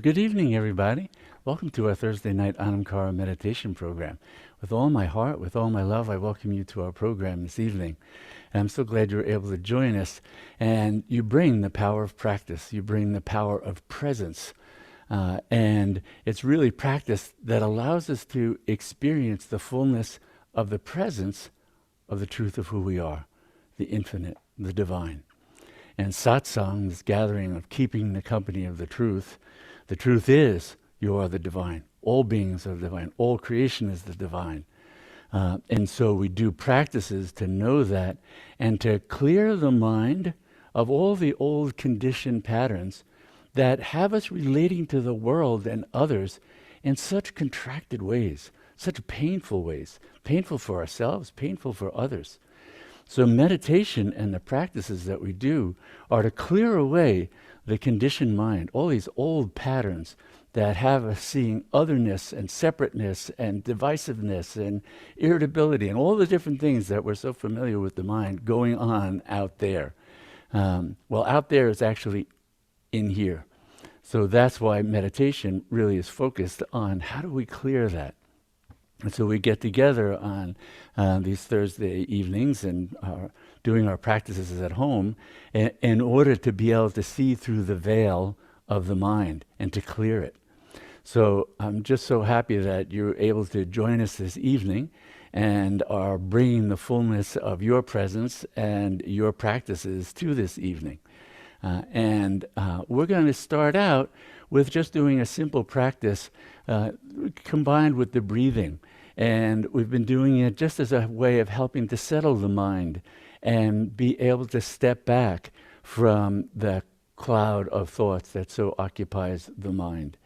Good evening, everybody. Welcome to our Thursday night Anamkara meditation program. With all my heart, with all my love, I welcome you to our program this evening. And I'm so glad you're able to join us. And you bring the power of practice. You bring the power of presence. And it's really practice that allows us to experience the fullness of the presence of the truth of who we are, the infinite, the divine. And satsang, this gathering of keeping the company of the truth is you are the divine. All beings are divine. All creation is the divine. And so we do practices to know that and to clear the mind of all the old conditioned patterns that have us relating to the world and others in such contracted ways, such painful ways, painful for ourselves, painful for others. So meditation and the practices that we do are to clear away the conditioned mind, all these old patterns that have us seeing otherness and separateness and divisiveness and irritability and all the different things that we're so familiar with the mind going on out there. Well, out there is actually in here. So that's why meditation really is focused on how do we clear that. And so we get together on these Thursday evenings and doing our practices at home in order to be able to see through the veil of the mind and to clear it. So I'm just so happy that you're able to join us this evening and are bringing the fullness of your presence and your practices to this evening. And we're going to start out with just doing a simple practice combined with the breathing. And we've been doing it just as a way of helping to settle the mind and be able to step back from the cloud of thoughts that so occupies the mind.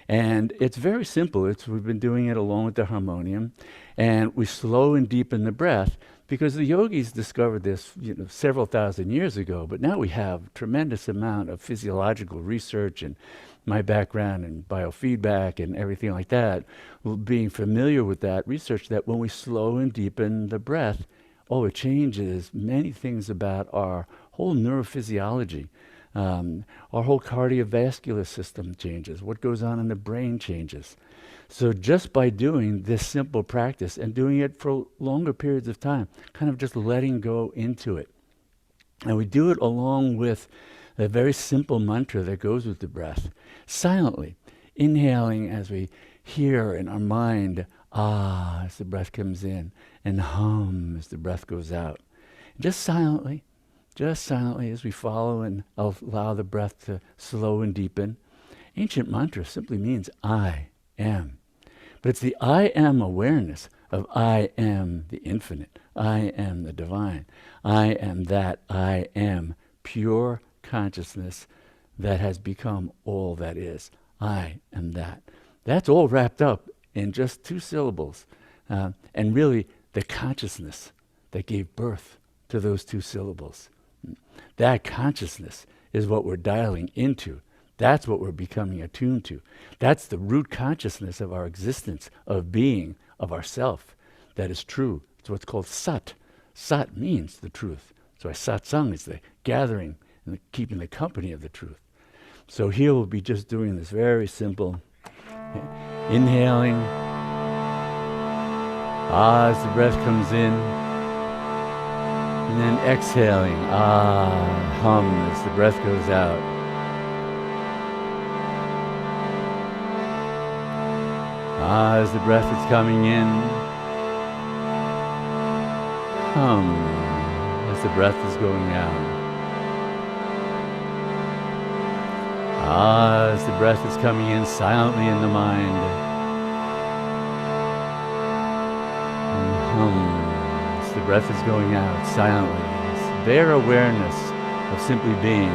And it's very simple. We've been doing it along with the harmonium. And we slow and deepen the breath because the yogis discovered this several thousand years ago. But now we have a tremendous amount of physiological research and my background in biofeedback and everything like that, being familiar with that research, that when we slow and deepen the breath, it changes many things about our whole neurophysiology. Our whole cardiovascular system changes. What goes on in the brain changes. So just by doing this simple practice and doing it for longer periods of time, kind of just letting go into it. And we do it along with a very simple mantra that goes with the breath, silently, inhaling as we hear in our mind, as the breath comes in, and hum as the breath goes out. Just silently as we follow and allow the breath to slow and deepen. Ancient mantra simply means I am. But it's the I am awareness of I am the infinite. I am the divine. I am that I am pure consciousness that has become all that is. I am that. That's all wrapped up in just two syllables. And really the consciousness that gave birth to those two syllables. That consciousness is what we're dialing into. That's what we're becoming attuned to. That's the root consciousness of our existence, of being, of ourself. That is true. It's what's called sat. Sat means the truth. So satsang is the gathering and keeping the company of the truth. So here we'll be just doing this very simple inhaling. As the breath comes in. And then exhaling. Hum as the breath goes out. As the breath is coming in. Hum as the breath is going out. As the breath is coming in silently in the mind. And hum as the breath is going out silently. It's bare awareness of simply being.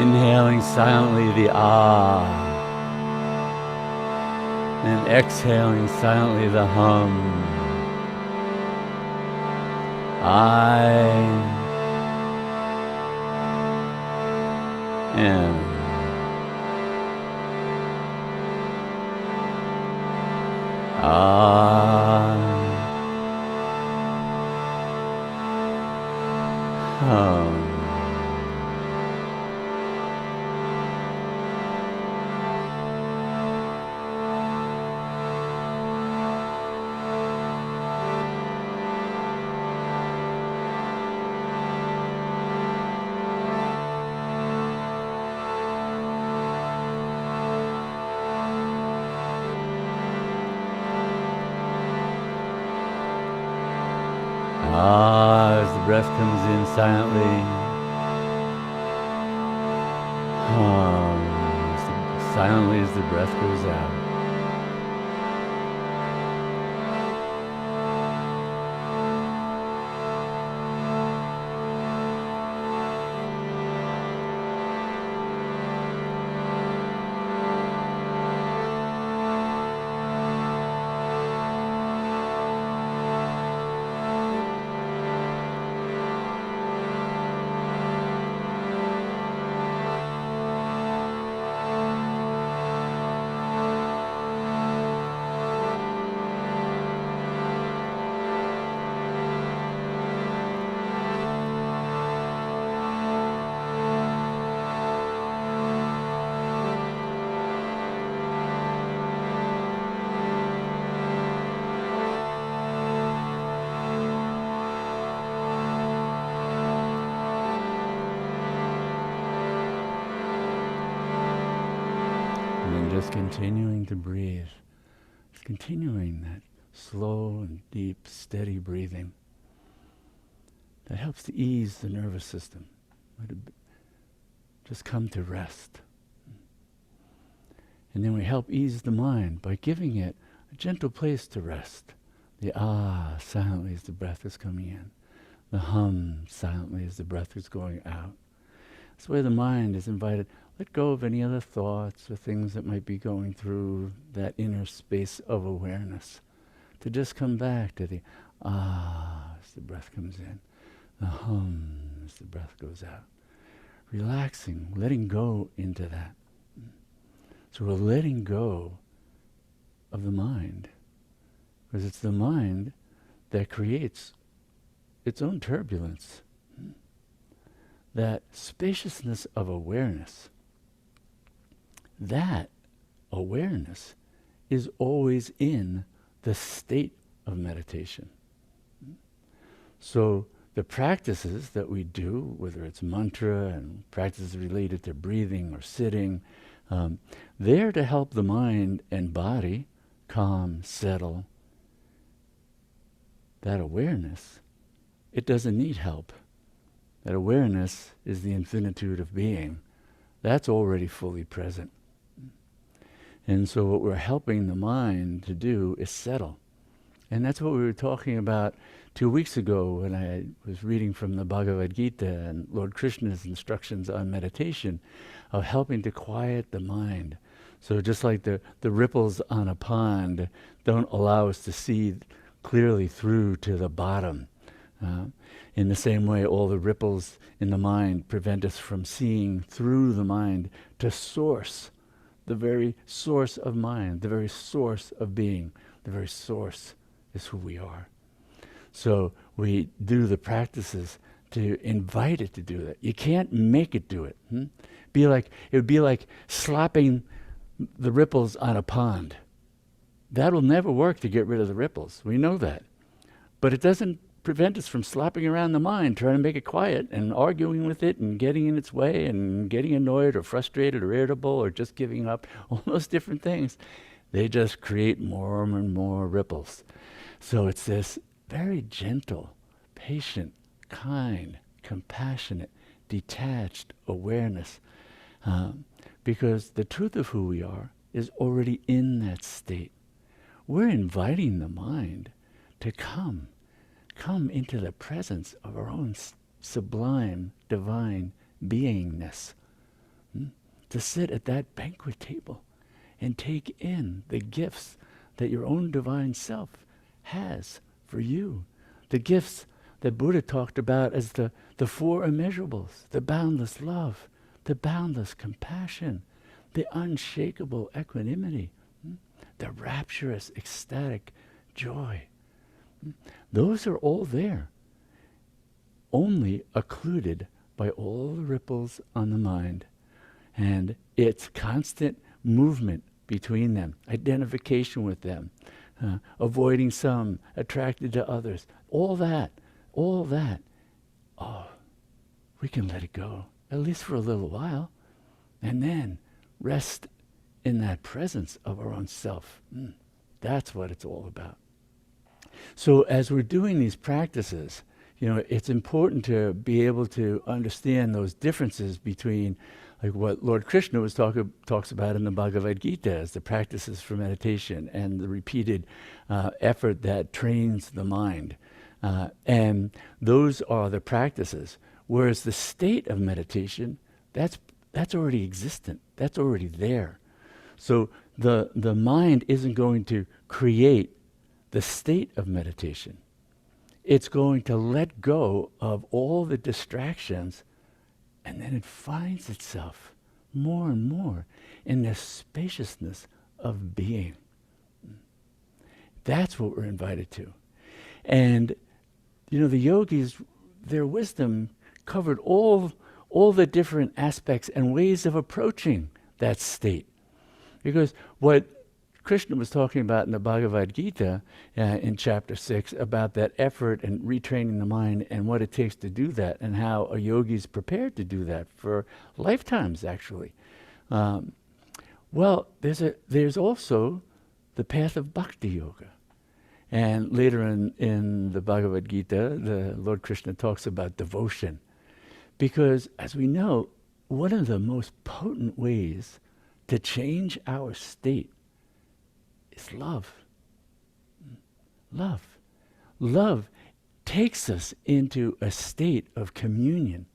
Inhaling silently the ah, and exhaling silently the hum. I am. I hum. Ah, as the breath comes in silently, silently as the breath goes out. And just continuing to breathe, just continuing that slow and deep, steady breathing that helps to ease the nervous system. Let it just come to rest. And then we help ease the mind by giving it a gentle place to rest. The ah silently as the breath is coming in. The hum silently as the breath is going out. That's where the mind is invited. Let go of any other thoughts or things that might be going through that inner space of awareness. To just come back to the ah as the breath comes in. The hum as the breath goes out. Relaxing, letting go into that. So we're letting go of the mind. Because it's the mind that creates its own turbulence. That spaciousness of awareness, that awareness is always in the state of meditation. So the practices that we do, whether it's mantra and practices related to breathing or sitting, they're to help the mind and body calm, settle. That awareness, it doesn't need help. That awareness is the infinitude of being. That's already fully present. And so what we're helping the mind to do is settle. And that's what we were talking about 2 weeks ago when I was reading from the Bhagavad Gita and Lord Krishna's instructions on meditation, of helping to quiet the mind. So just like the ripples on a pond don't allow us to see clearly through to the bottom. In the same way, all the ripples in the mind prevent us from seeing through the mind to source, the very source of mind, the very source of being. The very source is who we are. So we do the practices to invite it to do that. You can't make it do it. It would be like slapping the ripples on a pond. That'll never work to get rid of the ripples. We know that. But it doesn't prevent us from slapping around the mind, trying to make it quiet and arguing with it and getting in its way and getting annoyed or frustrated or irritable or just giving up. All those different things, they just create more and more ripples. So it's this very gentle, patient, kind, compassionate, detached awareness. Because the truth of who we are is already in that state. We're inviting the mind to come into the presence of our own sublime, divine beingness. to sit at that banquet table and take in the gifts that your own divine self has for you. The gifts that Buddha talked about as the four immeasurables, the boundless love, the boundless compassion, the unshakable equanimity, the rapturous, ecstatic joy. Those are all there, only occluded by all the ripples on the mind and its constant movement between them, identification with them, avoiding some, attracted to others. All that, we can let it go, at least for a little while, and then rest in that presence of our own self. That's what it's all about. So as we're doing these practices, it's important to be able to understand those differences between like what Lord Krishna talks about in the Bhagavad Gita as the practices for meditation and the repeated effort that trains the mind. And those are the practices. Whereas the state of meditation, that's already existent. That's already there. So the mind isn't going to create the state of meditation. It's going to let go of all the distractions, and then it finds itself more and more in the spaciousness of being. That's what we're invited to. And, the yogis, their wisdom covered all the different aspects and ways of approaching that state. Because what Krishna was talking about in the Bhagavad Gita in chapter 6 about that effort and retraining the mind and what it takes to do that and how a yogi is prepared to do that for lifetimes, actually. Well, there's also the path of bhakti yoga. And later in the Bhagavad Gita, the Lord Krishna talks about devotion. Because, as we know, one of the most potent ways to change our state is love. Love. Love takes us into a state of communion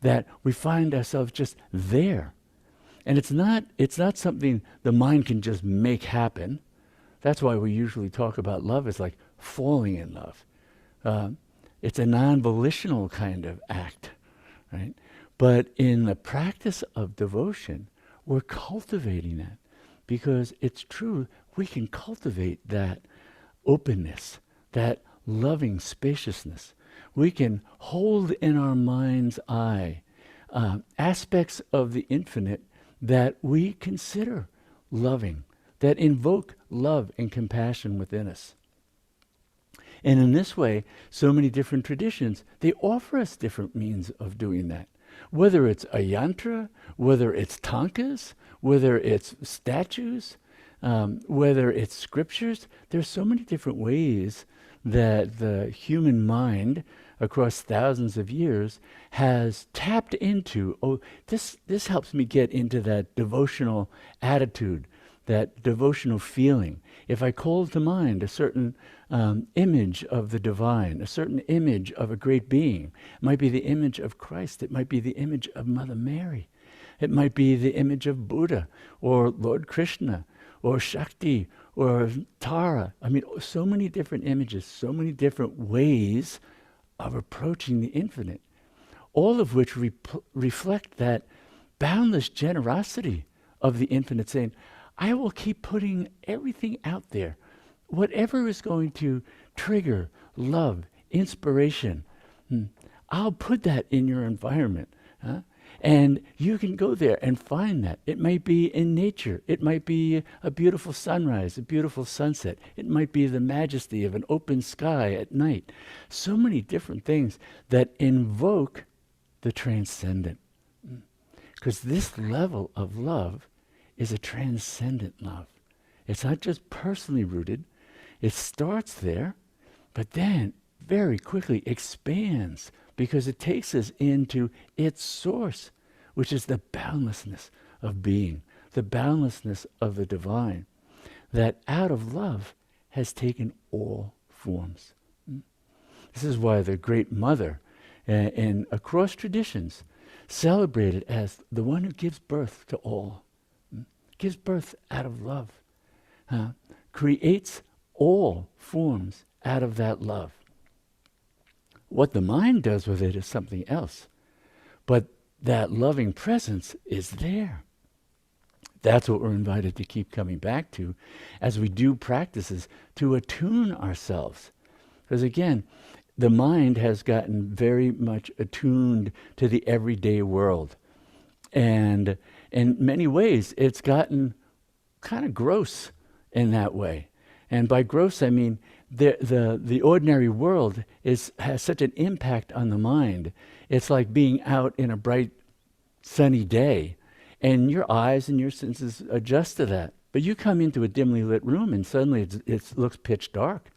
that we find ourselves just there. And it's not something the mind can just make happen. That's why we usually talk about love as like falling in love. It's a non-volitional kind of act, right? But in the practice of devotion, we're cultivating that. Because it's true, we can cultivate that openness, that loving spaciousness. We can hold in our mind's eye aspects of the infinite that we consider loving, that invoke love and compassion within us. And in this way, so many different traditions, they offer us different means of doing that. Whether it's a yantra, whether it's tankas, whether it's statues, whether it's scriptures, there's so many different ways that the human mind across thousands of years has tapped into, this helps me get into that devotional attitude, that devotional feeling. If I call to mind a certain image of the divine, a certain image of a great being, it might be the image of Christ, it might be the image of Mother Mary, it might be the image of Buddha, or Lord Krishna, or Shakti, or Tara. I mean, so many different images, so many different ways of approaching the infinite, all of which reflect that boundless generosity of the infinite, saying, I will keep putting everything out there. Whatever is going to trigger love, inspiration, I'll put that in your environment. And you can go there and find that. It might be in nature. It might be a beautiful sunrise, a beautiful sunset. It might be the majesty of an open sky at night. So many different things that invoke the transcendent. Because this level of love is a transcendent love. It's not just personally rooted. It starts there, but then very quickly expands because it takes us into its source, which is the boundlessness of being, the boundlessness of the divine, that out of love has taken all forms. This is why the Great Mother, and across traditions, celebrated as the one who gives birth to all, gives birth out of love, creates all forms out of that love. What the mind does with it is something else, but that loving presence is there. That's what we're invited to keep coming back to as we do practices to attune ourselves. Because again, the mind has gotten very much attuned to the everyday world. And in many ways, it's gotten kind of gross in that way. And by gross, I mean the ordinary world has such an impact on the mind. It's like being out in a bright, sunny day, and your eyes and your senses adjust to that. But you come into a dimly lit room, and suddenly it looks pitch dark.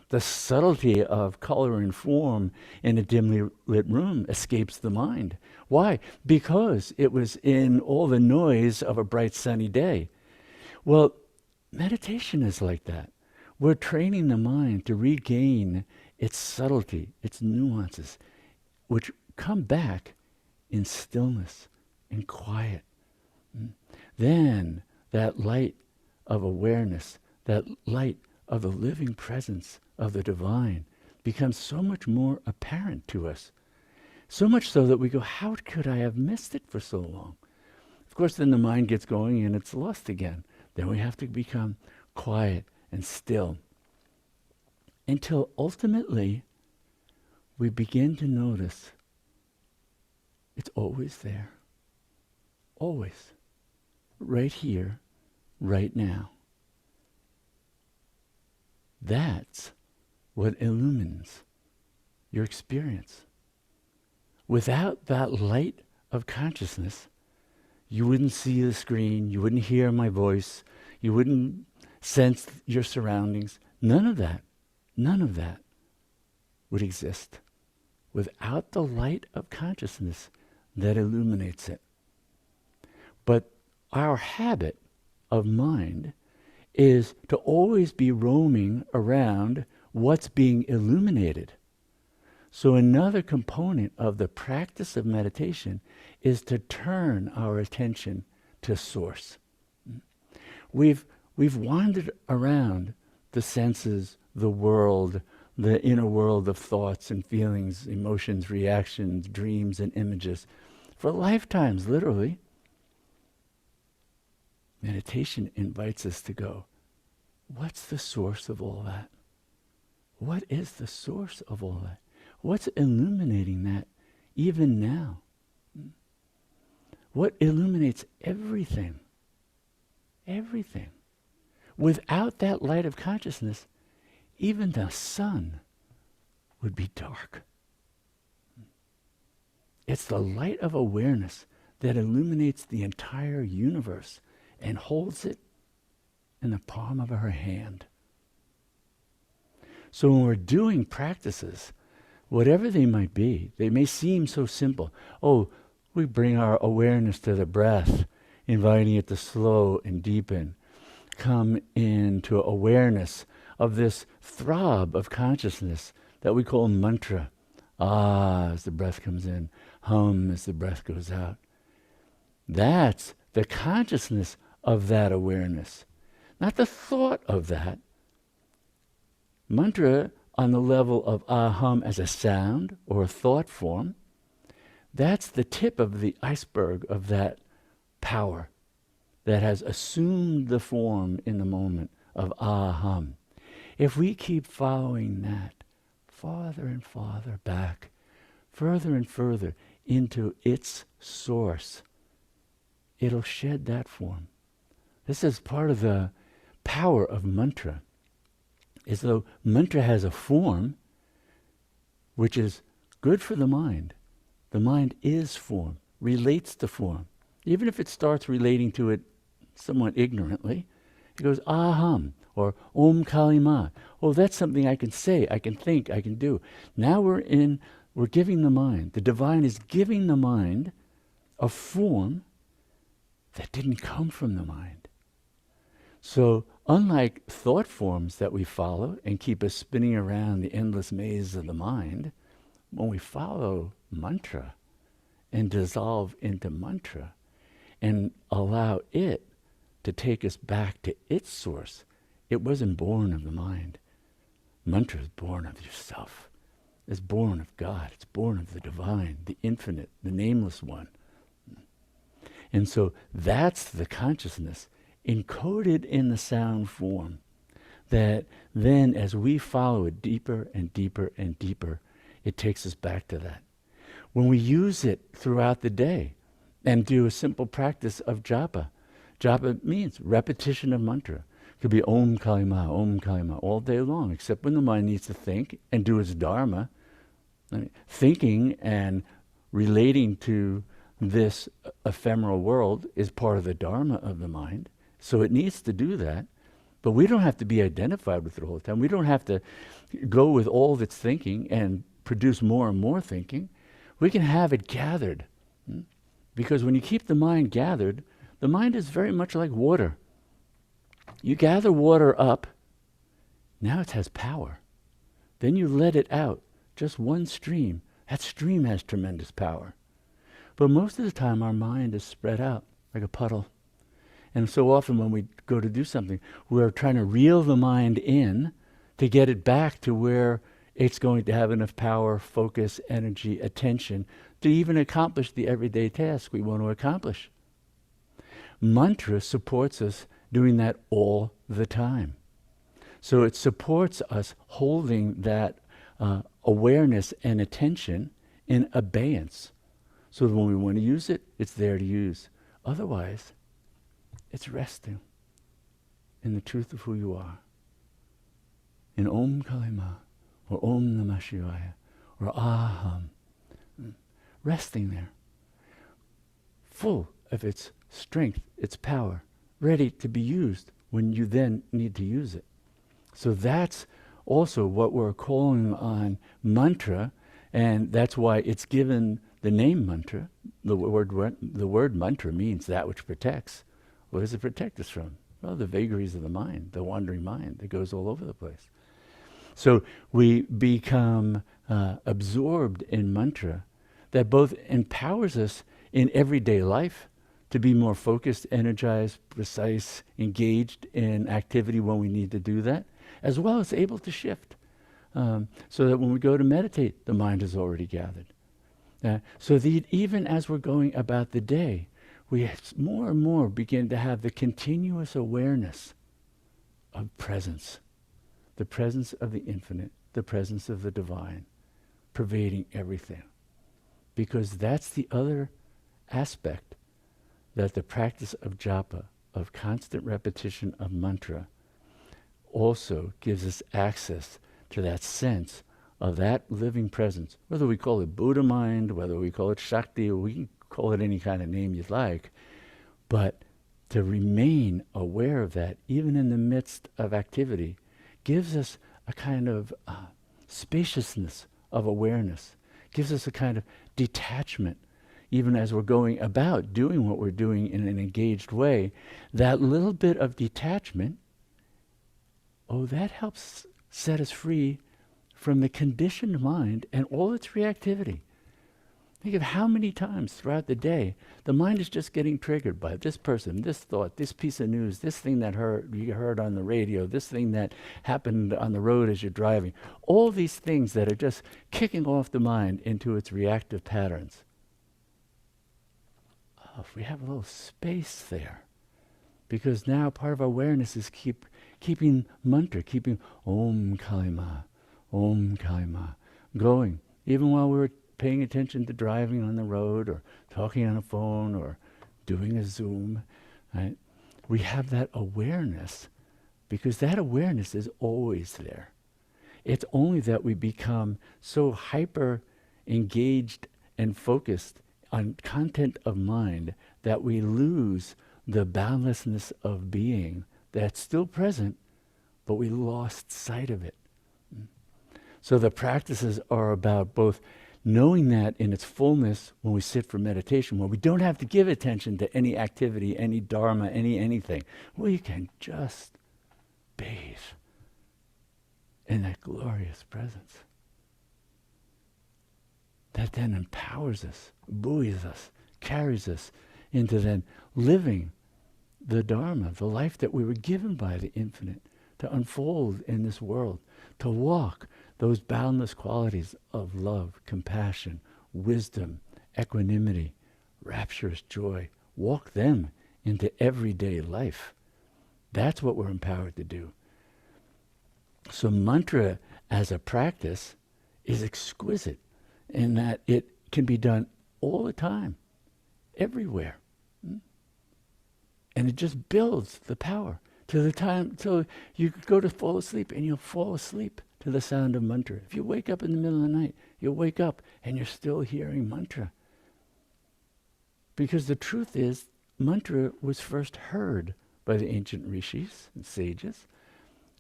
The subtlety of color and form in a dimly lit room escapes the mind. Why? Because it was in all the noise of a bright sunny day. Well, meditation is like that. We're training the mind to regain its subtlety, its nuances, which come back in stillness and quiet. Then that light of awareness, that light of the living presence of the divine becomes so much more apparent to us. So much so that we go, how could I have missed it for so long? Of course, then the mind gets going and it's lost again. Then we have to become quiet and still until ultimately we begin to notice it's always there. Always. Right here, right now. That's what illumines your experience. Without that light of consciousness, you wouldn't see the screen, you wouldn't hear my voice, you wouldn't sense your surroundings. None of that would exist without the light of consciousness that illuminates it. But our habit of mind is to always be roaming around what's being illuminated. So another component of the practice of meditation is to turn our attention to source. We've wandered around the senses, the world, the inner world of thoughts and feelings, emotions, reactions, dreams, and images for lifetimes, literally. Meditation invites us to go, what's the source of all that? What is the source of all that? What's illuminating that even now? What illuminates everything? Everything. Without that light of consciousness, even the sun would be dark. It's the light of awareness that illuminates the entire universe and holds it in the palm of her hand. So when we're doing practices, whatever they might be, they may seem so simple. Oh, we bring our awareness to the breath, inviting it to slow and deepen. Come into awareness of this throb of consciousness that we call mantra. Ah, as the breath comes in, hum as the breath goes out. That's the consciousness of that awareness, not the thought of that. Mantra on the level of aham as a sound or a thought form, that's the tip of the iceberg of that power that has assumed the form in the moment of aham. If we keep following that farther and farther back, further and further into its source, it'll shed that form. This is part of the power of mantra. Is though mantra has a form which is good for the mind. The mind is form, relates to form. Even if it starts relating to it somewhat ignorantly, it goes aham or om kalima. Oh, that's something I can say, I can think, I can do. Now we're giving the mind, the divine is giving the mind a form that didn't come from the mind. So unlike thought forms that we follow and keep us spinning around the endless maze of the mind, when we follow mantra, and dissolve into mantra and allow it to take us back to its source. It wasn't born of the mind. Mantra is born of yourself. It's born of God. It's born of the divine, the infinite, the nameless one. And so that's the consciousness encoded in the sound form that then as we follow it deeper and deeper and deeper, it takes us back to that. When we use it throughout the day and do a simple practice of japa, japa means repetition of mantra. It could be Om Kalima, all day long, except when the mind needs to think and do its dharma. Thinking and relating to this ephemeral world is part of the dharma of the mind, so it needs to do that. But we don't have to be identified with it all the time. We don't have to go with all of its thinking and produce more and more thinking. We can have it gathered. Because when you keep the mind gathered, the mind is very much like water. You gather water up, now it has power. Then you let it out, just one stream. That stream has tremendous power. But most of the time our mind is spread out like a puddle. And so often when we go to do something, we're trying to reel the mind in to get it back to where it's going to have enough power, focus, energy, attention to even accomplish the everyday task we want to accomplish. Mantra supports us doing that all the time. So it supports us holding that awareness and attention in abeyance. So that when we want to use it, it's there to use. Otherwise, it's resting in the truth of who you are. In Om Kalima, or Om Namah Shivaya, or Aham. Resting there. Full of its strength, its power, ready to be used when you then need to use it. So that's also what we're calling on mantra, and that's why it's given the name mantra. The word mantra means that which protects. What does it protect us from? Well, the vagaries of the mind, the wandering mind that goes all over the place. So we become absorbed in mantra that both empowers us in everyday life to be more focused, energized, precise, engaged in activity when we need to do that, as well as able to shift. So that when we go to meditate, the mind is already gathered. So that even as we're going about the day, we more and more begin to have the continuous awareness of presence. The presence of the infinite, the presence of the divine, pervading everything. Because that's the other aspect that the practice of japa, of constant repetition of mantra, also gives us access to that sense of that living presence. Whether we call it Buddha mind, whether we call it Shakti, or we can call it any kind of name you'd like, but to remain aware of that, even in the midst of activity, gives us a kind of spaciousness of awareness, gives us a kind of detachment, even as we're going about doing what we're doing in an engaged way. That little bit of detachment, that helps set us free from the conditioned mind and all its reactivity. Think of how many times throughout the day the mind is just getting triggered by this person, this thought, this piece of news, this thing that you heard on the radio, this thing that happened on the road as you're driving. All these things that are just kicking off the mind into its reactive patterns. If we have a little space there, because now part of our awareness is keeping mantra, keeping Om Kalima going, even while we're paying attention to driving on the road or talking on a phone or doing a Zoom, right? We have that awareness because that awareness is always there. It's only that we become so hyper engaged and focused on content of mind that we lose the boundlessness of being that's still present, but we lost sight of it. So the practices are about both knowing that in its fullness when we sit for meditation, when we don't have to give attention to any activity, any dharma, anything. We can just bathe in that glorious presence. that then empowers us, buoys us, carries us into then living the Dharma, the life that we were given by the infinite, to unfold in this world, to walk those boundless qualities of love, compassion, wisdom, equanimity, rapturous joy, walk them into everyday life. That's what we're empowered to do. So mantra as a practice is exquisite in that it can be done all the time, everywhere. And it just builds the power to the time till you could go to fall asleep, and you'll fall asleep to the sound of mantra. If you wake up in the middle of the night, you'll wake up and you're still hearing mantra. Because the truth is, mantra was first heard by the ancient rishis and sages,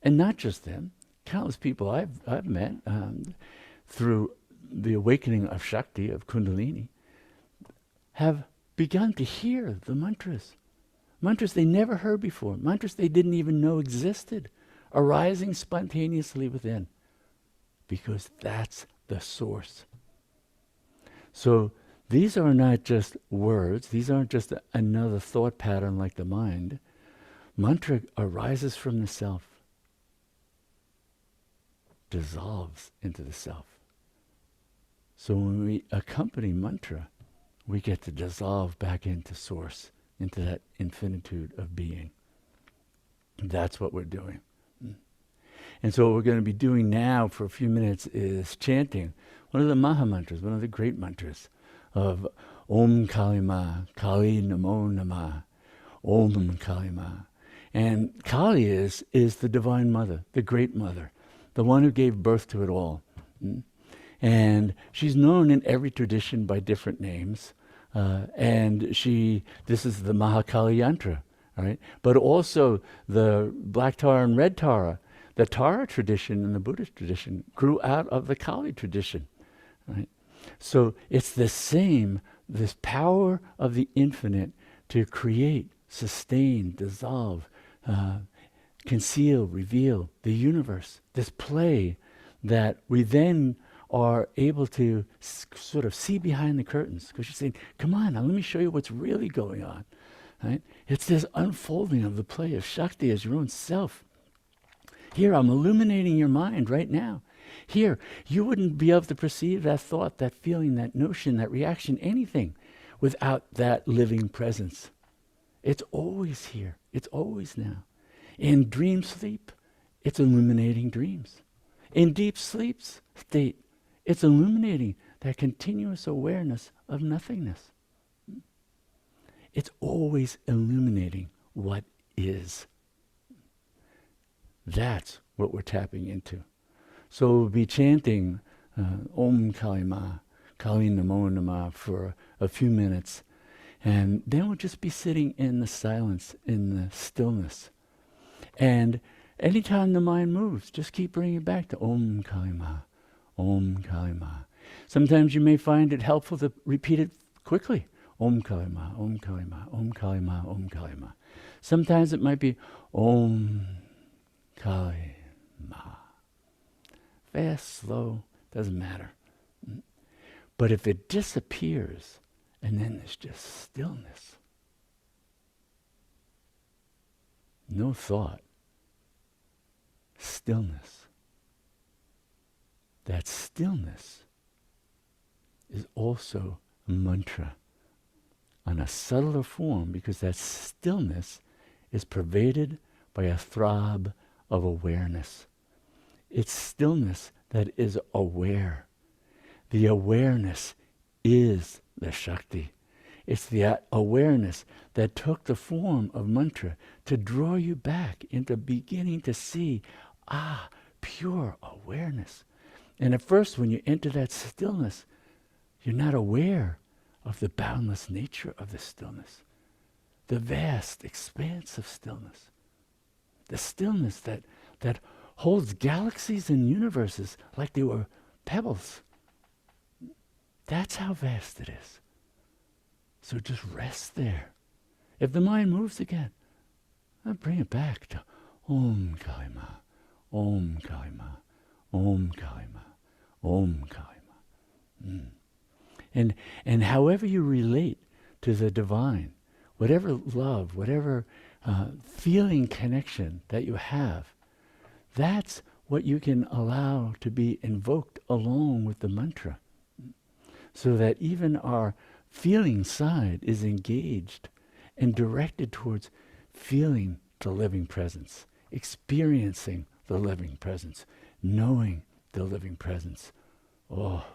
and not just them. Countless people I've met through the awakening of Shakti, of Kundalini, have begun to hear the mantras. Mantras they never heard before, mantras they didn't even know existed, arising spontaneously within, because that's the source. So these are not just words, these aren't just another thought pattern like the mind. Mantra arises from the self, dissolves into the self. So when we accompany mantra, we get to dissolve back into source, into that infinitude of being. That's what we're doing. And so what we're going to be doing now for a few minutes is chanting one of the Maha mantras, one of the great mantras of Om Kalima, Kali Namo Namah, Om Kalima. And Kali is the divine mother, the great mother, the one who gave birth to it all. And she's known in every tradition by different names. And this is the Mahakali Yantra, right? But also the black Tara and red Tara, the Tara tradition and the Buddhist tradition grew out of the Kali tradition, right? So it's the same, this power of the infinite to create, sustain, dissolve, conceal, reveal the universe, this play that we then are able to sort of see behind the curtains. Because you're saying, come on, now let me show you what's really going on. Right? It's this unfolding of the play of Shakti as your own self. Here, I'm illuminating your mind right now. Here, you wouldn't be able to perceive that thought, that feeling, that notion, that reaction, anything, without that living presence. It's always here. It's always now. In dream sleep, it's illuminating dreams. In deep sleep state, it's illuminating that continuous awareness of nothingness. It's always illuminating what is. That's what we're tapping into. So we'll be chanting Om Kalima, Kali Namo Namah for a few minutes. And then we'll just be sitting in the silence, in the stillness. And anytime the mind moves, just keep bringing it back to Om Kalima, Om Kalima. Sometimes you may find it helpful to repeat it quickly. Om Kalima, Om Kalima, Om Kalima, Om Kalima. Sometimes it might be Om Kalima. Fast, slow, doesn't matter. But if it disappears, and then there's just stillness, no thought, stillness. That stillness is also a mantra on a subtler form, because that stillness is pervaded by a throb of awareness. It's stillness that is aware. The awareness is the Shakti. It's the awareness that took the form of mantra to draw you back into beginning to see, pure awareness. And at first, when you enter that stillness, you're not aware of the boundless nature of the stillness, the vast expanse of stillness, the stillness that holds galaxies and universes like they were pebbles. That's how vast it is. So just rest there. If the mind moves again, I'll bring it back to Om Kalima, Om Kalima, Om Kalima, Om Kalima. And however you relate to the divine, whatever love, whatever feeling connection that you have, that's what you can allow to be invoked along with the mantra. So that even our feeling side is engaged and directed towards feeling the living presence, experiencing the living presence, knowing the living presence. Oh,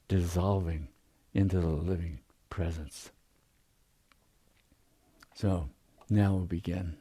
dissolving into the living presence. So, now we'll begin.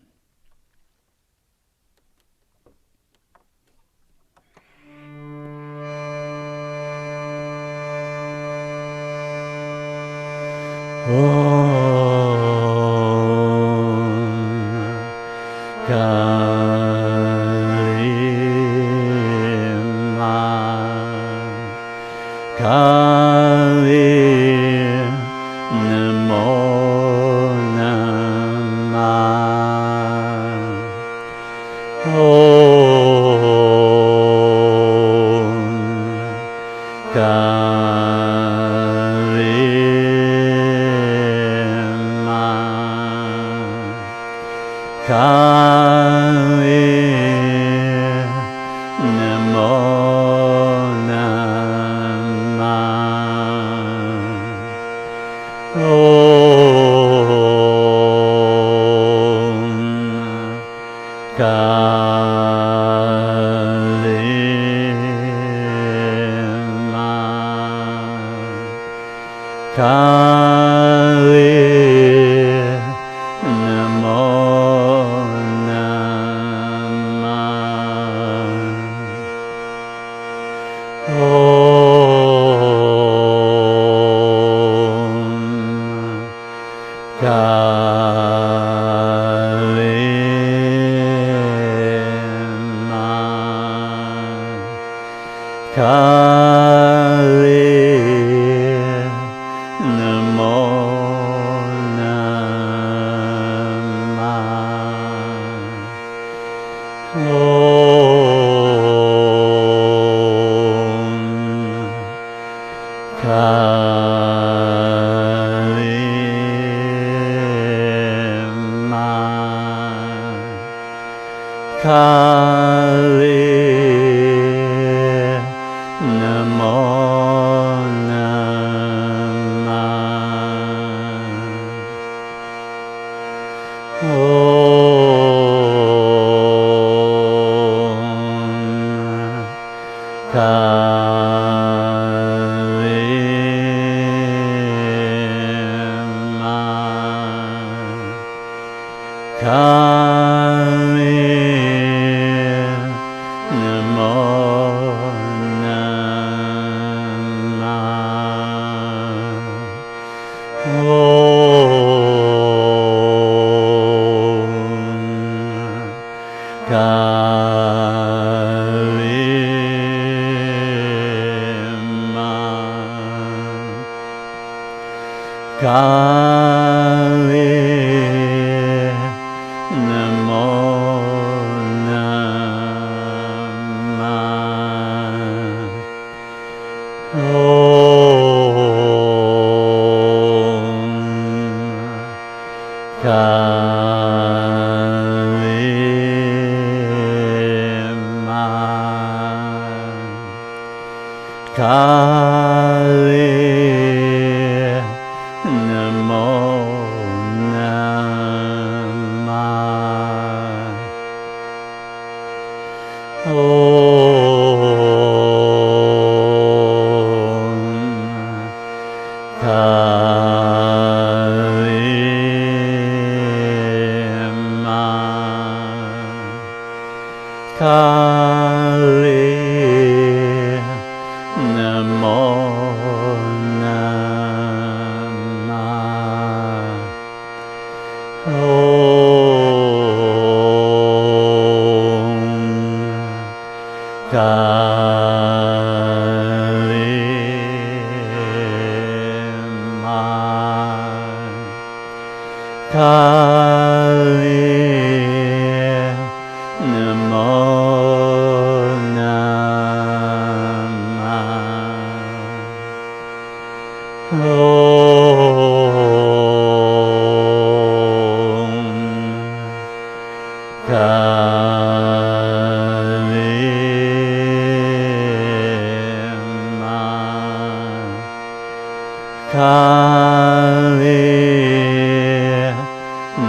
Kali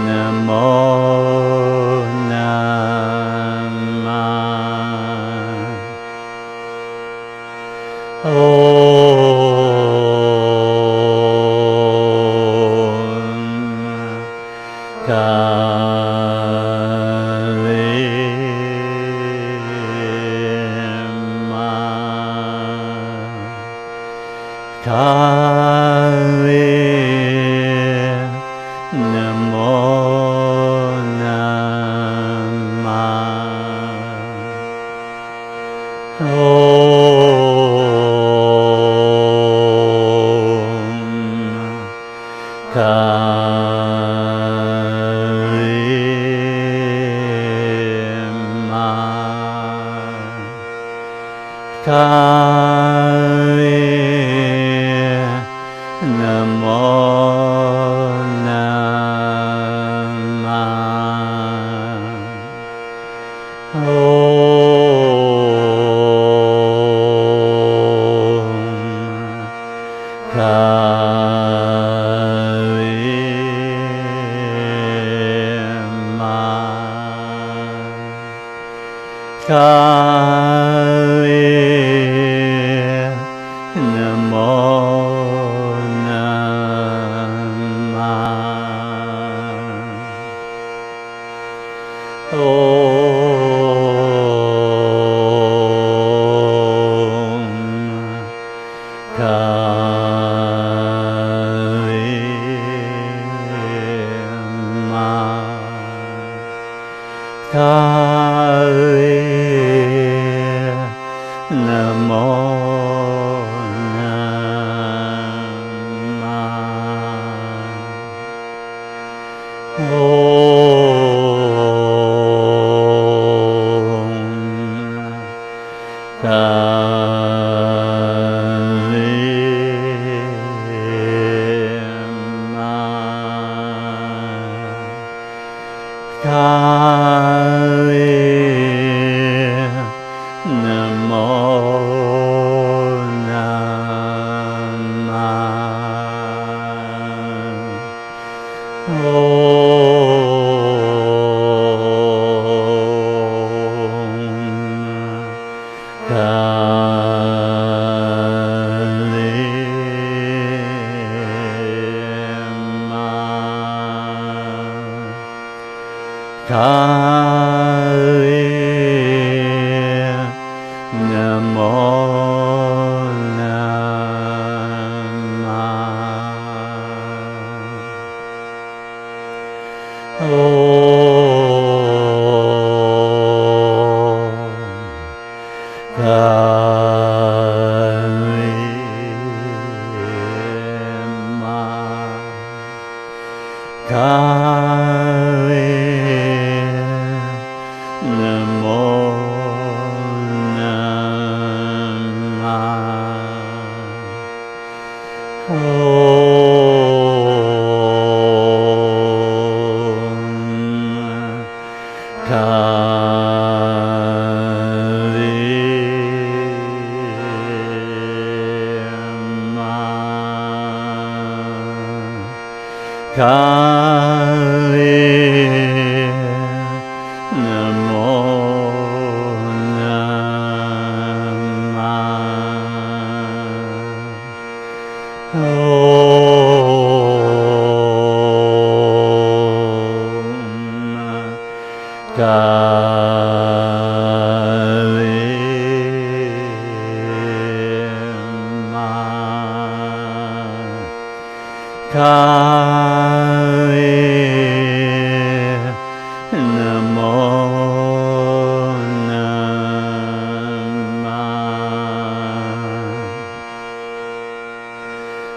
Namo Namah. Om Kali Ma Kali Namo Namah. Om Kali Namo Namah. Om Kali Namo Namah. Om Kali Ma Kali Namo Namah. Om Kali Ma Kali Namo Namah. Om Kali Ma Kali Namo Namah. Om Kali Ma Kali Namo Namah. Om Kali Ma Kali Namo Namah. Om Kali Ma Kali Namo Namah.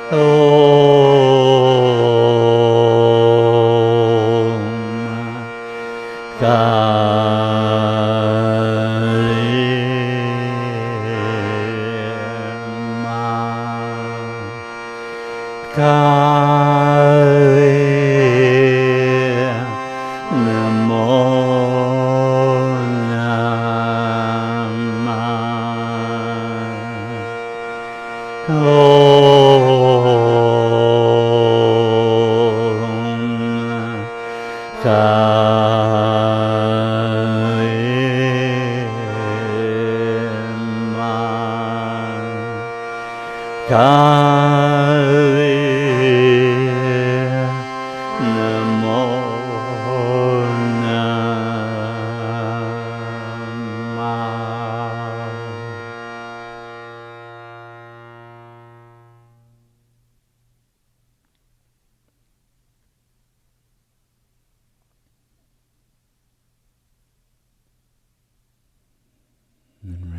Om Kali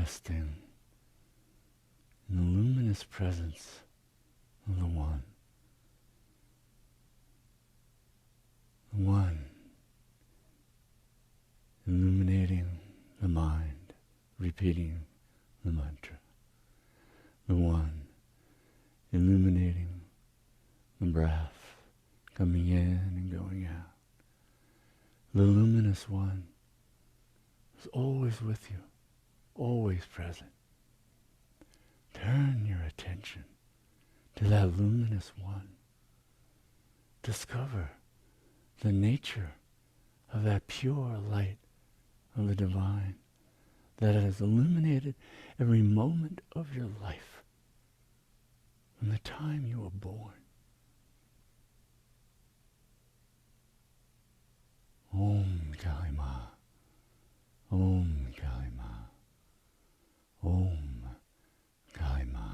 resting in the luminous presence of the One. The One illuminating the mind, repeating the mantra. The One illuminating the breath, coming in and going out. The luminous One is always with you, always present. Turn your attention to that luminous One. Discover the nature of that pure light of the divine that has illuminated every moment of your life from the time you were born. Om Kali Ma, Om Kali Ma, Om Kali Ma.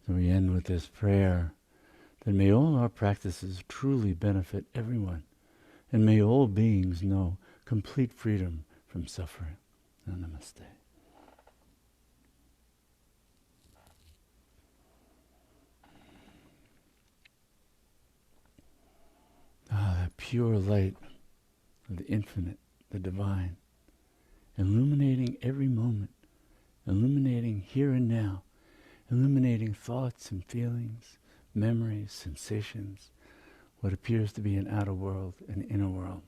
So we end with this prayer that may all our practices truly benefit everyone, and may all beings know complete freedom from suffering. Namaste. That pure light of the infinite, the divine, illuminating every moment, illuminating here and now, illuminating thoughts and feelings, memories, sensations, what appears to be an outer world, an inner world,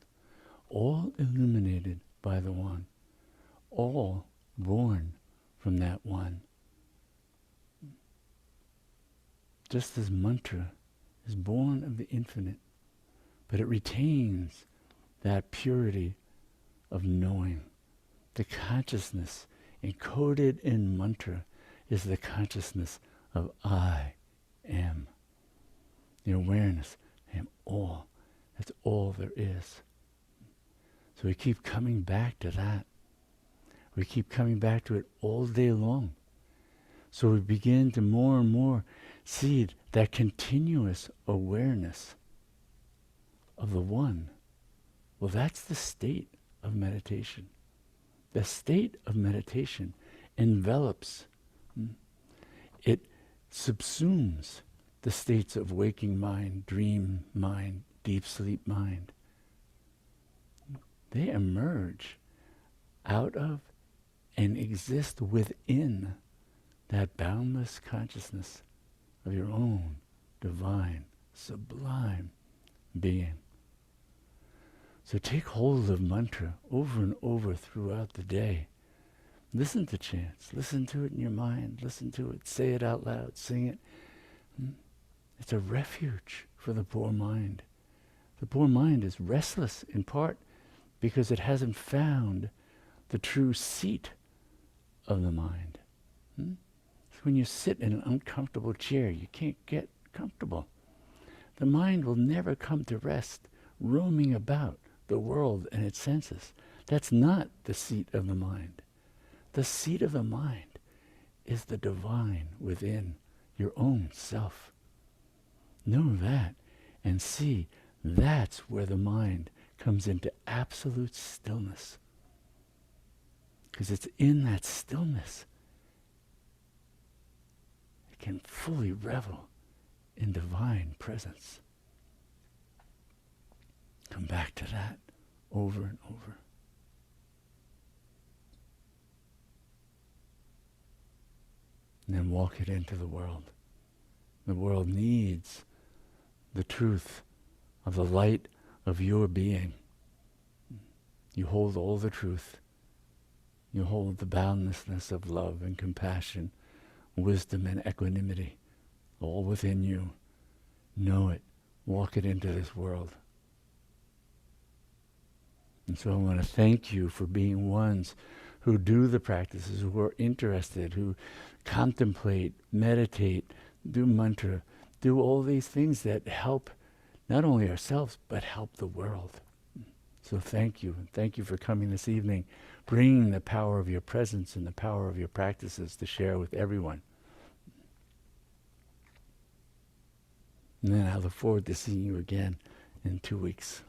all illuminated by the One, all born from that One. Just as mantra is born of the infinite, but it retains that purity of knowing. The consciousness encoded in mantra is the consciousness of I am. The awareness, I am all. That's all there is. So we keep coming back to that. We keep coming back to it all day long. So we begin to more and more see that continuous awareness of the One. Well, that's the state of meditation. The state of meditation envelops, it subsumes the states of waking mind, dream mind, deep sleep mind. They emerge out of and exist within that boundless consciousness of your own divine, sublime being. So take hold of mantra over and over throughout the day. Listen to chants. Listen to it in your mind. Listen to it. Say it out loud. Sing it. It's a refuge for the poor mind. The poor mind is restless in part because it hasn't found the true seat of the mind. So when you sit in an uncomfortable chair, you can't get comfortable. The mind will never come to rest, roaming about the world and its senses. That's not the seat of the mind. The seat of the mind is the divine within your own self. Know that and see that's where the mind comes into absolute stillness. Because it's in that stillness it can fully revel in divine presence. Come back to that over and over. And then walk it into the world. The world needs the truth of the light of your being. You hold all the truth. You hold the boundlessness of love and compassion, wisdom and equanimity, all within you. Know it. Walk it into this world. And so I want to thank you for being ones who do the practices, who are interested, who contemplate, meditate, do mantra, do all these things that help not only ourselves, but help the world. So thank you. And thank you for coming this evening, bringing the power of your presence and the power of your practices to share with everyone. And then I look forward to seeing you again in 2 weeks.